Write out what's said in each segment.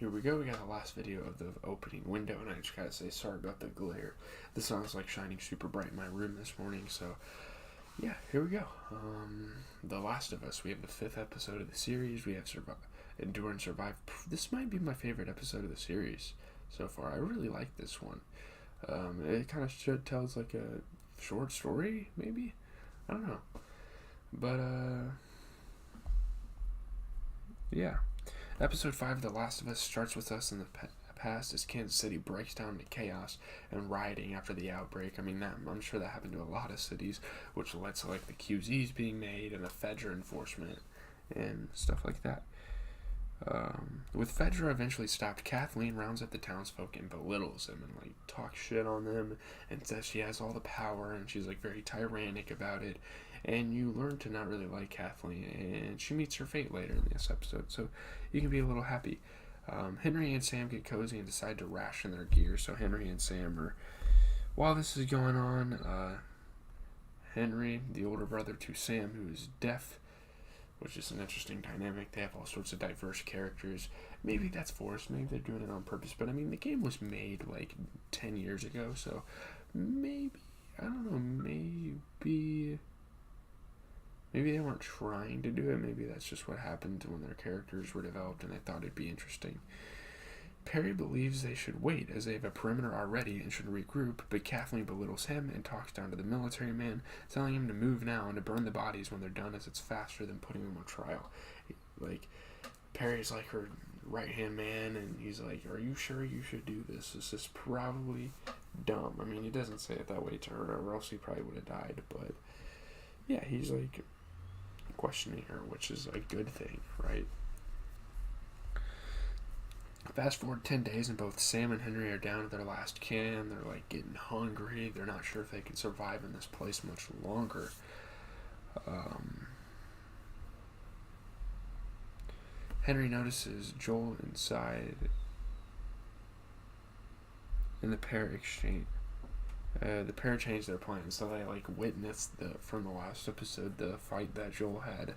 here we go. We got the last video of the opening window, and I just gotta say sorry about the glare. The sun's like shining super bright in my room this morning, so yeah, here we go. The Last of Us. We have the 5th episode of the series. We have Endure and Survive. This might be my favorite episode of the series so far. I really like this one. It kind of tells like a short story, maybe? I don't know. But, yeah. Episode 5 of The Last of Us starts with us in the past as Kansas City breaks down into chaos and rioting after the outbreak. I mean, I'm sure that happened to a lot of cities, which led to like the QZs being made and the Fedra enforcement and stuff like that. With Fedra eventually stopped, Kathleen rounds up the townsfolk and belittles them and like talks shit on them and says she has all the power and she's like very tyrannic about it. And you learn to not really like Kathleen, and she meets her fate later in this episode, so you can be a little happy. Henry and Sam get cozy and decide to ration their gear. So Henry and Sam are, while this is going on, Henry, the older brother to Sam, who is deaf, which is an interesting dynamic. They have all sorts of diverse characters. Maybe that's forced, maybe they're doing it on purpose, but I mean, the game was made like 10 years ago, so maybe, I don't know, maybe they weren't trying to do it. Maybe that's just what happened when their characters were developed and they thought it'd be interesting. Perry believes they should wait as they have a perimeter already and should regroup, but Kathleen belittles him and talks down to the military man, telling him to move now and to burn the bodies when they're done as it's faster than putting them on trial. Like, Perry's like her right-hand man, and he's like, are you sure you should do this? This is probably dumb. I mean, he doesn't say it that way to her, or else he probably would have died, but yeah, he's like questioning her, which is a good thing, right? Fast forward 10 days and both Sam and Henry are down to their last can. They're like getting hungry. They're not sure if they can survive in this place much longer. Henry notices Joel inside and the pair exchange. The pair changed their plans, so they like witnessed from the last episode the fight that Joel had,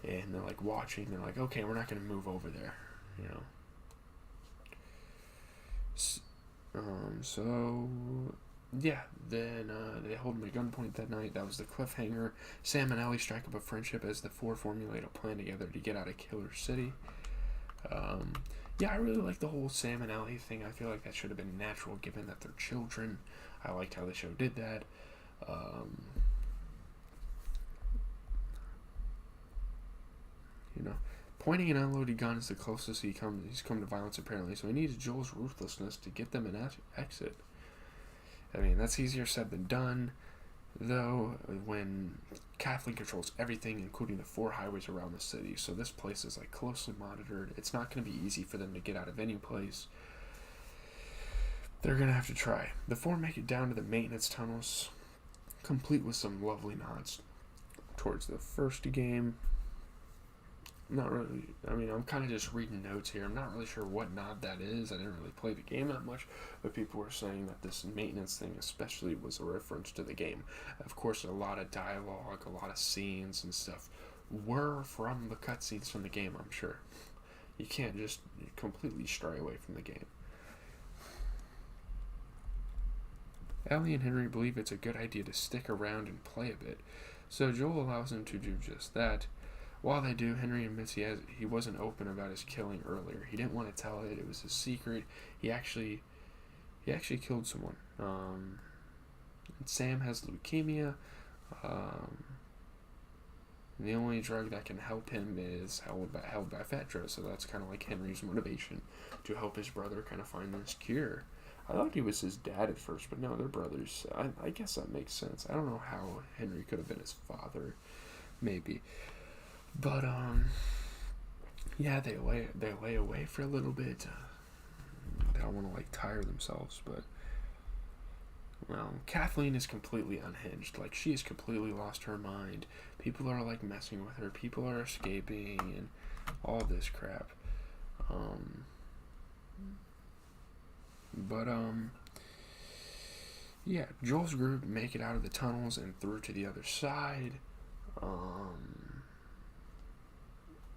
and they're like watching. They're like, okay, we're not gonna move over there, you know. So yeah, then they hold him at gunpoint that night. That was the cliffhanger. Sam and Ellie strike up a friendship as the four formulate a plan together to get out of Killer City. Yeah, I really like the whole Sam and Ellie thing. I feel like that should have been natural given that they're children. I liked how the show did that. You know, pointing an unloaded gun is the closest he's come to violence apparently, so he needs Joel's ruthlessness to get them an exit. I mean, that's easier said than done, though, when Kathleen controls everything, including the 4 highways around the city, so this place is like closely monitored. It's not going to be easy for them to get out of any place. They're going to have to try. The 4 make it down to the maintenance tunnels, complete with some lovely nods towards the first game. Not really, I mean, I'm kind of just reading notes here. I'm not really sure what nod that is. I didn't really play the game that much, but people were saying that this maintenance thing especially was a reference to the game. Of course, a lot of dialogue, a lot of scenes and stuff were from the cutscenes from the game, I'm sure. You can't just completely stray away from the game. Ellie and Henry believe it's a good idea to stick around and play a bit, so Joel allows them to do just that. While they do, Henry admits he wasn't open about his killing earlier. He didn't want to tell it. It was a secret. He actually killed someone. And Sam has leukemia. And the only drug that can help him is held by Fedra. So that's kind of like Henry's motivation to help his brother kind of find this cure. I thought he was his dad at first, but no, they're brothers. I guess that makes sense. I don't know how Henry could have been his father. Maybe. But, yeah, they lay away for a little bit. They don't want to, like, tire themselves, but, well, Kathleen is completely unhinged. Like, she has completely lost her mind. People are, like, messing with her. People are escaping and all this crap. Yeah, Joel's group make it out of the tunnels and through to the other side.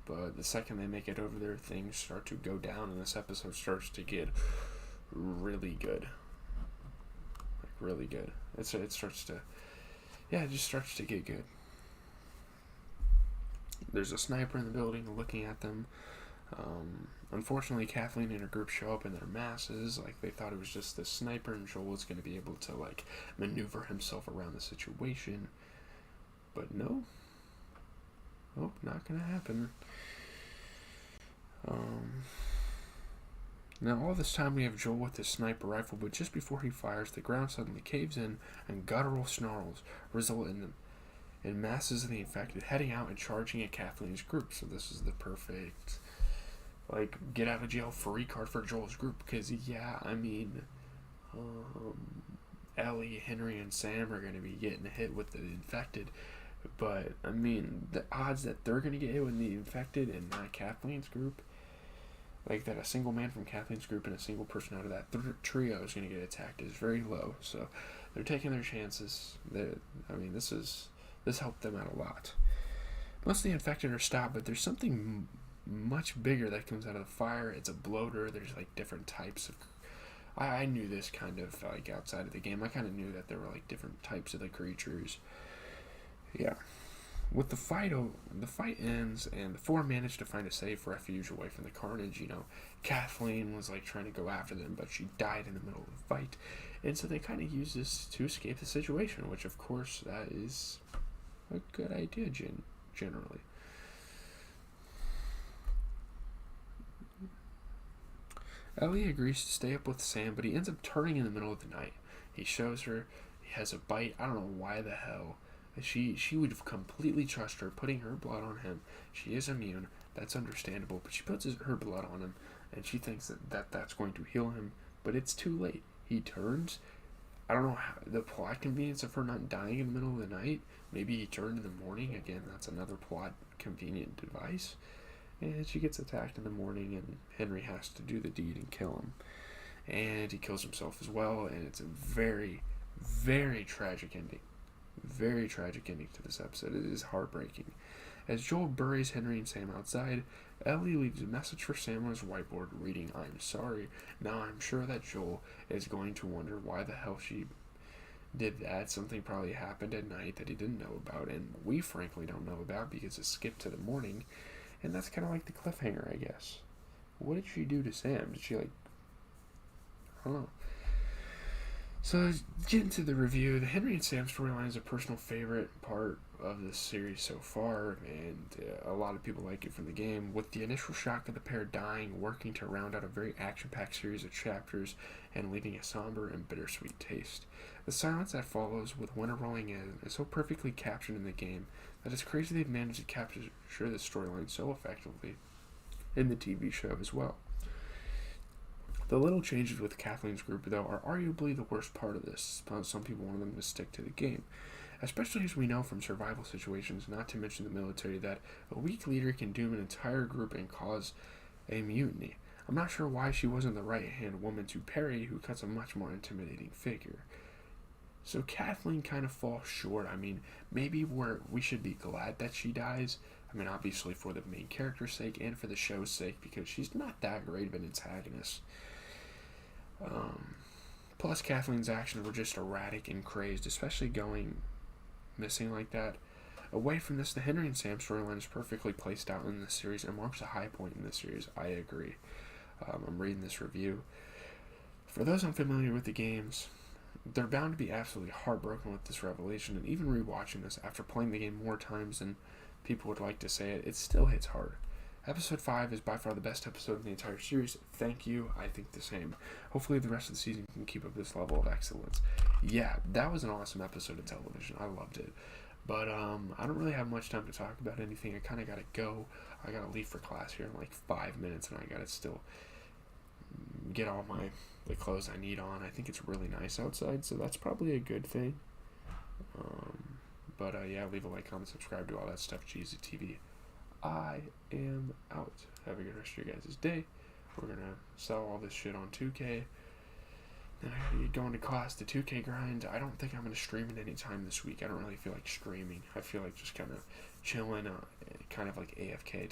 But the second they make it over there, things start to go down, and this episode starts to get really good. Like, really good. It starts to, it just starts to get good. There's a sniper in the building looking at them. Unfortunately, Kathleen and her group show up in their masses. Like, they thought it was just the sniper, and Joel was going to be able to, like, maneuver himself around the situation. But no. Nope, not going to happen. Now, all this time we have Joel with his sniper rifle, but just before he fires, the ground suddenly caves in, and guttural snarls result in masses of the infected heading out and charging at Kathleen's group. So this is the perfect, like, get out of jail free card for Joel's group. Because, Ellie, Henry, and Sam are going to be getting hit with the infected. But, the odds that they're going to get hit with the infected and not Kathleen's group, like that a single man from Kathleen's group and a single person out of that trio is going to get attacked, is very low. So they're taking their chances. This helped them out a lot. Most of the infected are stopped, but there's something much bigger that comes out of the fire. It's a bloater. There's like different types of... I knew this kind of like outside of the game. I kind of knew that there were like different types of the creatures. Yeah. With the fight ends, and the four managed to find a safe refuge away from the carnage. Kathleen was like trying to go after them, but she died in the middle of the fight, and so they kind of used this to escape the situation, which of course that is a good idea generally. Ellie agrees to stay up with Sam, but he ends up turning in the middle of the night. He shows her he has a bite. I don't know why the hell. She would completely trust her, putting her blood on him. She is immune. That's understandable. But she puts her blood on him, and she thinks that's going to heal him. But it's too late. He turns. I don't know how, the plot convenience of her not dying in the middle of the night. Maybe he turned in the morning. Again, that's another plot convenient device. And she gets attacked in the morning, and Henry has to do the deed and kill him. And he kills himself as well, and it's a very, very tragic ending. Very tragic ending to this episode. It is heartbreaking. As Joel buries Henry and Sam outside, Ellie leaves a message for Sam on his whiteboard reading, "I'm sorry." Now I'm sure that Joel is going to wonder why the hell she did that. Something probably happened at night that he didn't know about, and we frankly don't know about because it skipped to the morning, and that's kind of like the cliffhanger, I guess. What did she do to Sam? Did she, I don't know. So, getting to the review, the Henry and Sam storyline is a personal favorite part of this series so far, and a lot of people like it from the game, with the initial shock of the pair dying, working to round out a very action-packed series of chapters, and leaving a somber and bittersweet taste. The silence that follows, with winter rolling in, is so perfectly captured in the game that it's crazy they've managed to capture the storyline so effectively in the TV show as well. The little changes with Kathleen's group, though, are arguably the worst part of this. Some people want them to stick to the game, especially as we know from survival situations, not to mention the military, that a weak leader can doom an entire group and cause a mutiny. I'm not sure why she wasn't the right-hand woman to Perry, who cuts a much more intimidating figure. So Kathleen kind of falls short. Maybe we should be glad that she dies. Obviously for the main character's sake and for the show's sake, because she's not that great of an antagonist. Plus, Kathleen's actions were just erratic and crazed, especially going missing like that. Away from this, the Henry and Sam storyline is perfectly placed out in this series and marks a high point in this series. I agree. I'm reading this review. For those unfamiliar with the games, they're bound to be absolutely heartbroken with this revelation, and even rewatching this after playing the game more times than people would like to say it still hits hard. Episode 5 is by far the best episode in the entire series. Thank you. I think the same. Hopefully the rest of the season can keep up this level of excellence. Yeah, that was an awesome episode of television. I loved it. But I don't really have much time to talk about anything. I kind of got to go. I got to leave for class here in like 5 minutes, and I got to still get all the clothes I need on. I think it's really nice outside, so that's probably a good thing. But leave a like, comment, subscribe, do all that stuff. Jeezy TV. I am out. Have a good rest of your guys' day. We're going to sell all this shit on 2K. Then I gotta get going to class. The 2K grind, I don't think I'm going to stream it anytime this week. I don't really feel like streaming. I feel like just kind of chilling, kind of like AFK